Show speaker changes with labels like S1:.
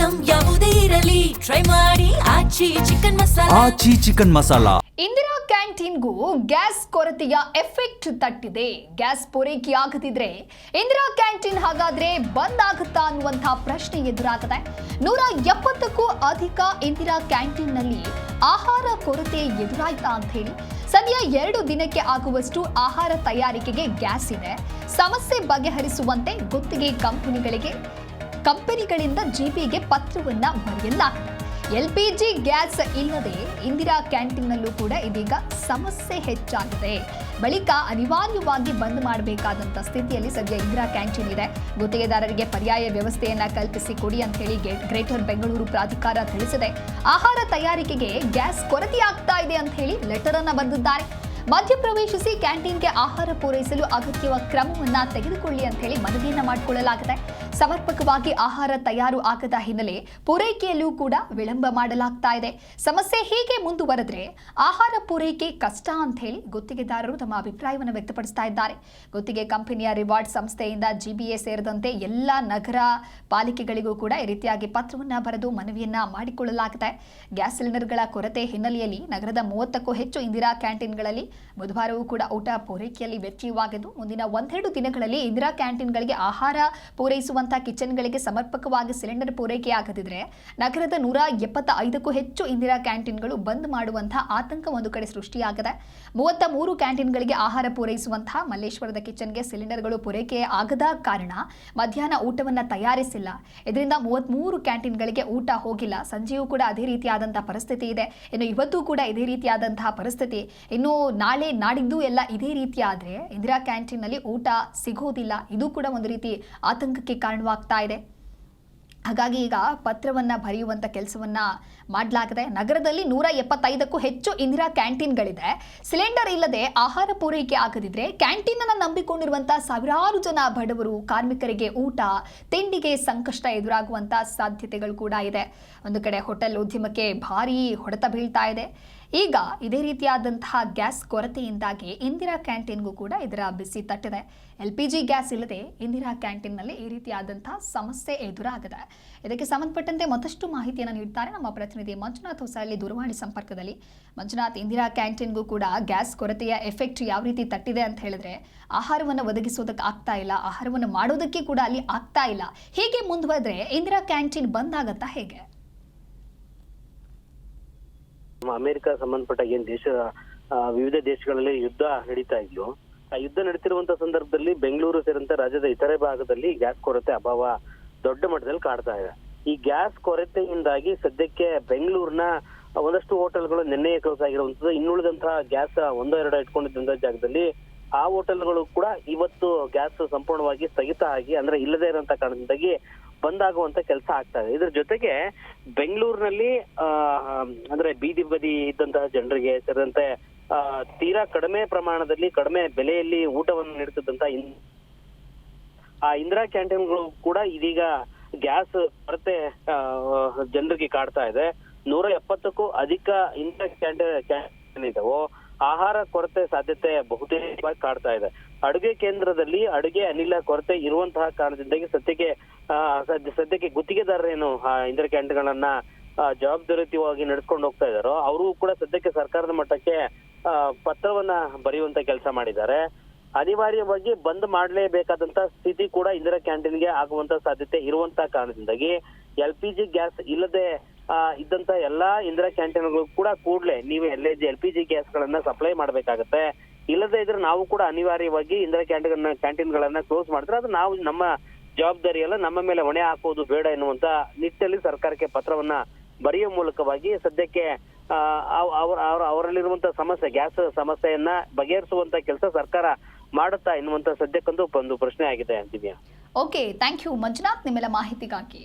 S1: Item ಯಾವುದೇ ಇರಲಿ try ಮಾಡಿ ಆಚಿ ಚಿಕನ್ ಮಸಾಲಾ.
S2: ಇಂದಿರಾ ಕ್ಯಾಂಟೀನ್ಗೂ ಗ್ಯಾಸ್ ಕೊರತೆಯ ಎಫೆಕ್ಟ್ ತಟ್ಟಿದೆ. ಗ್ಯಾಸ್ ಪೂರೈಕೆಯಾಗದಿದ್ರೆ ಇಂದಿರಾ ಕ್ಯಾಂಟೀನ್ ಹಾಗಾದ್ರೆ ಬಂದ್ ಆಗುತ್ತಾ ಅನ್ನುವಂತಹ ಪ್ರಶ್ನೆ ಎದುರಾಗಿದೆ. 170ಕ್ಕೂ ಅಧಿಕ ಇಂದಿರಾ ಕ್ಯಾಂಟೀನ್ನಲ್ಲಿ ಆಹಾರ ಕೊರತೆ ಎದುರಾಯ್ತಾ ಅಂತ ಹೇಳಿ ಸದ್ಯ 2 ದಿನಕ್ಕೆ ಆಗುವಷ್ಟು ಆಹಾರ ತಯಾರಿಕೆಗೆ ಗ್ಯಾಸ್ ಇದೆ. ಸಮಸ್ಯೆ ಬಗೆಹರಿಸುವಂತೆ ಗುತ್ತಿಗೆ ಕಂಪನಿಗಳಿಂದ ಜಿಪಿಗೆ ಪತ್ರವನ್ನ ಬರೆಯಲಾಗಿದೆ. LPG ಗ್ಯಾಸ್ ಇಲ್ಲದೆ ಇಂದಿರಾ ಕ್ಯಾಂಟೀನ್ನಲ್ಲೂ ಕೂಡ ಇದೀಗ ಸಮಸ್ಯೆ ಹೆಚ್ಚಾಗಿದೆ. ಬಳಿಕ ಅನಿವಾರ್ಯವಾಗಿ ಬಂದ್ ಮಾಡಬೇಕಾದಂತ ಸ್ಥಿತಿಯಲ್ಲಿ ಸದ್ಯ ಇಂದಿರಾ ಕ್ಯಾಂಟೀನ್ ಇದೆ. ಗುತ್ತಿಗೆದಾರರಿಗೆ ಪರ್ಯಾಯ ವ್ಯವಸ್ಥೆಯನ್ನ ಕಲ್ಪಿಸಿ ಕೊಡಿ ಅಂತ ಹೇಳಿ ಗ್ರೇಟರ್ ಬೆಂಗಳೂರು ಪ್ರಾಧಿಕಾರ ತಿಳಿಸಿದೆ. ಆಹಾರ ತಯಾರಿಕೆಗೆ ಗ್ಯಾಸ್ ಕೊರತೆಯಾಗ್ತಾ ಇದೆ ಅಂತ ಹೇಳಿ ಲೆಟರ್ ಅನ್ನ ಬರೆದಿದ್ದಾರೆ. ಮಧ್ಯಪ್ರವೇಶಿಸಿ ಕ್ಯಾಂಟೀನ್ಗೆ ಆಹಾರ ಪೂರೈಸಲು ಅಗತ್ಯವಾದ ಕ್ರಮವನ್ನ ತೆಗೆದುಕೊಳ್ಳಿ ಅಂತ ಹೇಳಿ ಮನವಿಯನ್ನ ಮಾಡಿಕೊಳ್ಳಲಾಗಿದೆ. ಸಮರ್ಪಕವಾಗಿ ಆಹಾರ ತಯಾರು ಆಗದ ಹಿನ್ನೆಲೆ ಪೂರೈಕೆಯಲ್ಲೂ ಕೂಡ ವಿಳಂಬ ಮಾಡಲಾಗ್ತಾ ಇದೆ. ಸಮಸ್ಯೆ ಹೀಗೆ ಮುಂದುವರೆದ್ರೆ ಆಹಾರ ಪೂರೈಕೆ ಕಷ್ಟ ಅಂತ ಹೇಳಿ ಗುತ್ತಿಗೆದಾರರು ತಮ್ಮ ಅಭಿಪ್ರಾಯವನ್ನು ವ್ಯಕ್ತಪಡಿಸ್ತಾ ಇದ್ದಾರೆ. ಗುತ್ತಿಗೆ ಕಂಪನಿಯ ರಿವಾರ್ಡ್ ಸಂಸ್ಥೆಯಿಂದ GBA ಸೇರಿದಂತೆ ಎಲ್ಲ ನಗರ ಪಾಲಿಕೆಗಳಿಗೂ ಕೂಡ ಈ ರೀತಿಯಾಗಿ ಪತ್ರವನ್ನ ಬರೆದು ಮನವಿಯನ್ನ ಮಾಡಿಕೊಳ್ಳಲಾಗಿದೆ. ಗ್ಯಾಸ್ ಸಿಲಿಂಡರ್ಗಳ ಕೊರತೆ ಹಿನ್ನೆಲೆಯಲ್ಲಿ ನಗರದ 30ಕ್ಕೂ ಹೆಚ್ಚು ಇಂದಿರಾ ಕ್ಯಾಂಟೀನ್ಗಳಲ್ಲಿ ಬುಧವಾರವೂ ಕೂಡ ಊಟ ಪೂರೈಕೆಯಲ್ಲಿ ವ್ಯತ್ಯಯವಾಗಿದ್ದು ಮುಂದಿನ 1-2 ದಿನಗಳಲ್ಲಿ ಇಂದಿರಾ ಕ್ಯಾಂಟೀನ್ಗಳಿಗೆ ಆಹಾರ ಪೂರೈಸುವಂತಹ ಕಿಚನ್ಗಳಿಗೆ ಸಮರ್ಪಕವಾಗಿ ಸಿಲಿಂಡರ್ ಪೂರೈಕೆಯಾಗದಿದ್ರೆ ನಗರದ 175ಕ್ಕೂ ಹೆಚ್ಚು ಇಂದಿರಾ ಕ್ಯಾಂಟೀನ್ಗಳು ಬಂದ್ ಮಾಡುವಂತಹ ಆತಂಕ ಒಂದು ಕಡೆ ಸೃಷ್ಟಿಯಾಗಿದೆ. 33 ಕ್ಯಾಂಟೀನ್ಗಳಿಗೆ ಆಹಾರ ಪೂರೈಸುವಂತಹ ಮಲ್ಲೇಶ್ವರದ ಕಿಚನ್ಗೆ ಸಿಲಿಂಡರ್ಗಳು ಪೂರೈಕೆ ಆಗದ ಕಾರಣ ಮಧ್ಯಾಹ್ನ ಊಟವನ್ನ ತಯಾರಿಸಿಲ್ಲ. ಇದರಿಂದ 33 ಕ್ಯಾಂಟೀನ್ಗಳಿಗೆ ಊಟ ಹೋಗಿಲ್ಲ. ಸಂಜೆಯೂ ಕೂಡ ಅದೇ ರೀತಿಯಾದಂತಹ ಪರಿಸ್ಥಿತಿ ಇದೆ. ಇನ್ನು ಇವತ್ತು ಕೂಡ ಇದೇ ರೀತಿಯಾದಂತಹ ಪರಿಸ್ಥಿತಿ. ಇನ್ನು ನಾಳೆ ನಾಡಿದ್ದು ಎಲ್ಲ ಇದೇ ರೀತಿ ಆದ್ರೆ ಇಂದಿರಾ ಕ್ಯಾಂಟೀನ್ನಲ್ಲಿ ಊಟ ಸಿಗೋದಿಲ್ಲ. ಇದು ಕೂಡ ಒಂದು ರೀತಿ ಆತಂಕಕ್ಕೆ ಕಾರಣವಾಗ್ತಾ ಇದೆ. ಹಾಗಾಗಿ ಈಗ ಪತ್ರವನ್ನ ಬರೆಯುವಂತ ಕೆಲಸವನ್ನ ಮಾಡಲಾಗಿದೆ. ನಗರದಲ್ಲಿ 175ಕ್ಕೂ ಹೆಚ್ಚು ಇಂದಿರಾ ಕ್ಯಾಂಟೀನ್ಗಳಿದೆ. ಸಿಲಿಂಡರ್ ಇಲ್ಲದೆ ಆಹಾರ ಪೂರೈಕೆ ಆಗದಿದ್ರೆ ಕ್ಯಾಂಟೀನ್ ಅನ್ನು ನಂಬಿಕೊಂಡಿರುವಂತಹ ಸಾವಿರಾರು ಜನ ಬಡವರು ಕಾರ್ಮಿಕರಿಗೆ ಊಟ ತಿಂಡಿಗೆ ಸಂಕಷ್ಟ ಎದುರಾಗುವಂತ ಸಾಧ್ಯತೆಗಳು ಕೂಡ ಇದೆ. ಒಂದು ಕಡೆ ಹೋಟೆಲ್ ಉದ್ಯಮಕ್ಕೆ ಭಾರೀ ಹೊಡೆತ ಬೀಳ್ತಾ ಇದೆ. ಈಗ ಇದೇ ರೀತಿಯಾದಂತಹ ಗ್ಯಾಸ್ ಕೊರತೆಯಿಂದಾಗಿ ಇಂದಿರಾ ಕ್ಯಾಂಟೀನ್ಗೂ ಕೂಡ ಇದರ ಬಿಸಿ ತಟ್ಟಿದೆ. LPG ಗ್ಯಾಸ್ ಇಲ್ಲದೆ ಇಂದಿರಾ ಕ್ಯಾಂಟೀನ್ನಲ್ಲಿ ಈ ರೀತಿಯಾದಂತಹ ಸಮಸ್ಯೆ ಎದುರಾಗಿದೆ. ಇದಕ್ಕೆ ಸಂಬಂಧಪಟ್ಟಂತೆ ಮತ್ತಷ್ಟು ಮಾಹಿತಿಯನ್ನು ನೀಡ್ತಾರೆ ನಮ್ಮ ಪ್ರತಿನಿಧಿ ಮಂಜುನಾಥ್ ಹೊಸಹಳ್ಳಿ ದೂರವಾಣಿ ಸಂಪರ್ಕದಲ್ಲಿ. ಮಂಜುನಾಥ್, ಇಂದಿರಾ ಕ್ಯಾಂಟೀನ್ಗೂ ಕೂಡ ಗ್ಯಾಸ್ ಕೊರತೆಯ ಎಫೆಕ್ಟ್ ಯಾವ ರೀತಿ ತಟ್ಟಿದೆ ಅಂತ ಹೇಳಿದ್ರೆ ಆಹಾರವನ್ನು ಒದಗಿಸೋದಕ್ಕೆ ಆಗ್ತಾ ಇಲ್ಲ, ಆಹಾರವನ್ನು ಮಾಡೋದಕ್ಕೆ ಕೂಡ ಅಲ್ಲಿ ಆಗ್ತಾ ಇಲ್ಲ. ಹೀಗೆ ಮುಂದುವರೆದ್ರೆ ಇಂದಿರಾ ಕ್ಯಾಂಟೀನ್ ಬಂದ್ ಆಗತ್ತಾ ಹೇಗೆ?
S3: ಅಮೆರಿಕ ಸಂಬಂಧಪಟ್ಟ ಏನ್ ವಿವಿಧ ದೇಶಗಳಲ್ಲಿ ಯುದ್ಧ ನಡೀತಾ ಇದ್ಲು, ಆ ಯುದ್ಧ ನಡೀತಿರುವಂತ ಸಂದರ್ಭದಲ್ಲಿ ಬೆಂಗಳೂರು ಸೇರಿದಂತೆ ರಾಜ್ಯದ ಇತರೆ ಭಾಗದಲ್ಲಿ ಗ್ಯಾಸ್ ಕೊರತೆ ಅಭಾವ ದೊಡ್ಡ ಮಟ್ಟದಲ್ಲಿ ಕಾಡ್ತಾ ಇದೆ. ಈ ಗ್ಯಾಸ್ ಕೊರತೆಯಿಂದಾಗಿ ಸದ್ಯಕ್ಕೆ ಬೆಂಗಳೂರಿನ ಒಂದಷ್ಟು ಹೋಟೆಲ್ಗಳು ನಿನ್ನೆಯೇ ಕ್ಲೋಸ್ ಆಗಿರುವಂತದ್ದು. ಇನ್ನುಳಿದಂತಹ ಗ್ಯಾಸ್ 1-2 ಇಟ್ಕೊಂಡಿದ್ದಂತ ಜಾಗದಲ್ಲಿ ಆ ಹೋಟೆಲ್ಗಳು ಕೂಡ ಇವತ್ತು ಗ್ಯಾಸ್ ಸಂಪೂರ್ಣವಾಗಿ ಸ್ಥಗಿತ ಆಗಿ ಅಂದ್ರೆ ಇಲ್ಲದೇ ಇರುವಂತ ಕಾರಣದಿಂದಾಗಿ ಬಂದಾಗುವಂತ ಕೆಲಸ ಆಗ್ತಾ ಇದೆ. ಇದ್ರ ಜೊತೆಗೆ ಬೆಂಗಳೂರಿನಲ್ಲಿ ಅಂದ್ರೆ ಬೀದಿ ಬದಿ ಇದ್ದಂತಹ ಜನರಿಗೆ ಸೇರಿದಂತೆ ತೀರಾ ಕಡಿಮೆ ಪ್ರಮಾಣದಲ್ಲಿ ಕಡಿಮೆ ಬೆಲೆಯಲ್ಲಿ ಊಟವನ್ನು ನೀಡುತ್ತಿದ್ದಂತ ಆ ಇಂದಿರಾ ಕ್ಯಾಂಟೀನ್ಗಳು ಕೂಡ ಇದೀಗ ಗ್ಯಾಸ್ ಕೊರತೆ ಜನರಿಗೆ ಕಾಡ್ತಾ ಇದೆ. 170ಕ್ಕೂ ಅಧಿಕ ಇಂದಿರಾ ಕ್ಯಾಂಟೀನ್ ಇದಾವೋ ಆಹಾರ ಕೊರತೆ ಸಾಧ್ಯತೆ ಬಹುತೇಕವಾಗಿ ಕಾಡ್ತಾ ಇದೆ. ಅಡುಗೆ ಕೇಂದ್ರದಲ್ಲಿ ಅಡುಗೆ ಅನಿಲ ಕೊರತೆ ಇರುವಂತಹ ಕಾರಣದಿಂದಾಗಿ ಸದ್ಯಕ್ಕೆ ಗುತ್ತಿಗೆದಾರರೇನು ಇಂದಿರಾ ಕ್ಯಾಂಟೀನ್ಗಳನ್ನ ಜವಾಬ್ದಾರಿಯುತವಾಗಿ ನಡೆಸ್ಕೊಂಡು ಹೋಗ್ತಾ ಇದಾರೋ ಅವರು ಕೂಡ ಸದ್ಯಕ್ಕೆ ಸರ್ಕಾರದ ಮಟ್ಟಕ್ಕೆ ಪತ್ರವನ್ನ ಬರೆಯುವಂತ ಕೆಲಸ ಮಾಡಿದ್ದಾರೆ. ಅನಿವಾರ್ಯವಾಗಿ ಬಂದ್ ಮಾಡಲೇಬೇಕಾದಂತ ಸ್ಥಿತಿ ಕೂಡ ಇಂದಿರಾ ಕ್ಯಾಂಟೀನ್ಗೆ ಆಗುವಂತ ಸಾಧ್ಯತೆ ಇರುವಂತಹ ಕಾರಣದಿಂದಾಗಿ LPG ಗ್ಯಾಸ್ ಇಲ್ಲದೆ ಇದ್ದಂತ ಎಲ್ಲಾ ಇಂದಿರಾ ಕ್ಯಾಂಟೀನ್ಗಳು ಕೂಡ ಕೂಡಲೇ ನೀವು LPG ಗ್ಯಾಸ್ ಗಳನ್ನ ಸಪ್ಲೈ ಮಾಡ್ಬೇಕಾಗತ್ತೆ. ಇಲ್ಲದೆ ಇದ್ರೆ ನಾವು ಕೂಡ ಅನಿವಾರ್ಯವಾಗಿ ಇಂದಿರಾ ಕ್ಯಾಂಟೀನ್ಗಳನ್ನ ಕ್ಲೋಸ್ ಮಾಡಿದ್ರೆ ಅದು ನಾವು ನಮ್ಮ ಜವಾಬ್ದಾರಿ ಎಲ್ಲ ನಮ್ಮ ಮೇಲೆ ಹೊಣೆ ಹಾಕೋದು ಬೇಡ ಎನ್ನುವಂತ ನಿಟ್ಟಿನಲ್ಲಿ ಸರ್ಕಾರಕ್ಕೆ ಪತ್ರವನ್ನ ಬರೆಯುವ ಮೂಲಕವಾಗಿ ಸದ್ಯಕ್ಕೆ ಅವರಲ್ಲಿರುವಂತ ಸಮಸ್ಯೆ ಗ್ಯಾಸ್ ಸಮಸ್ಯೆಯನ್ನ ಬಗೆಹರಿಸುವಂತ ಕೆಲಸ ಸರ್ಕಾರ ಮಾಡುತ್ತಾ ಎನ್ನುವಂತ ಸದ್ಯಕ್ಕಂತೂ ಒಂದು ಪ್ರಶ್ನೆ ಆಗಿದೆ Divya.
S2: Okay, thank you Manjunath ನಿಮ್ಮೆಲ್ಲ ಮಾಹಿತಿಗಾಗಿ.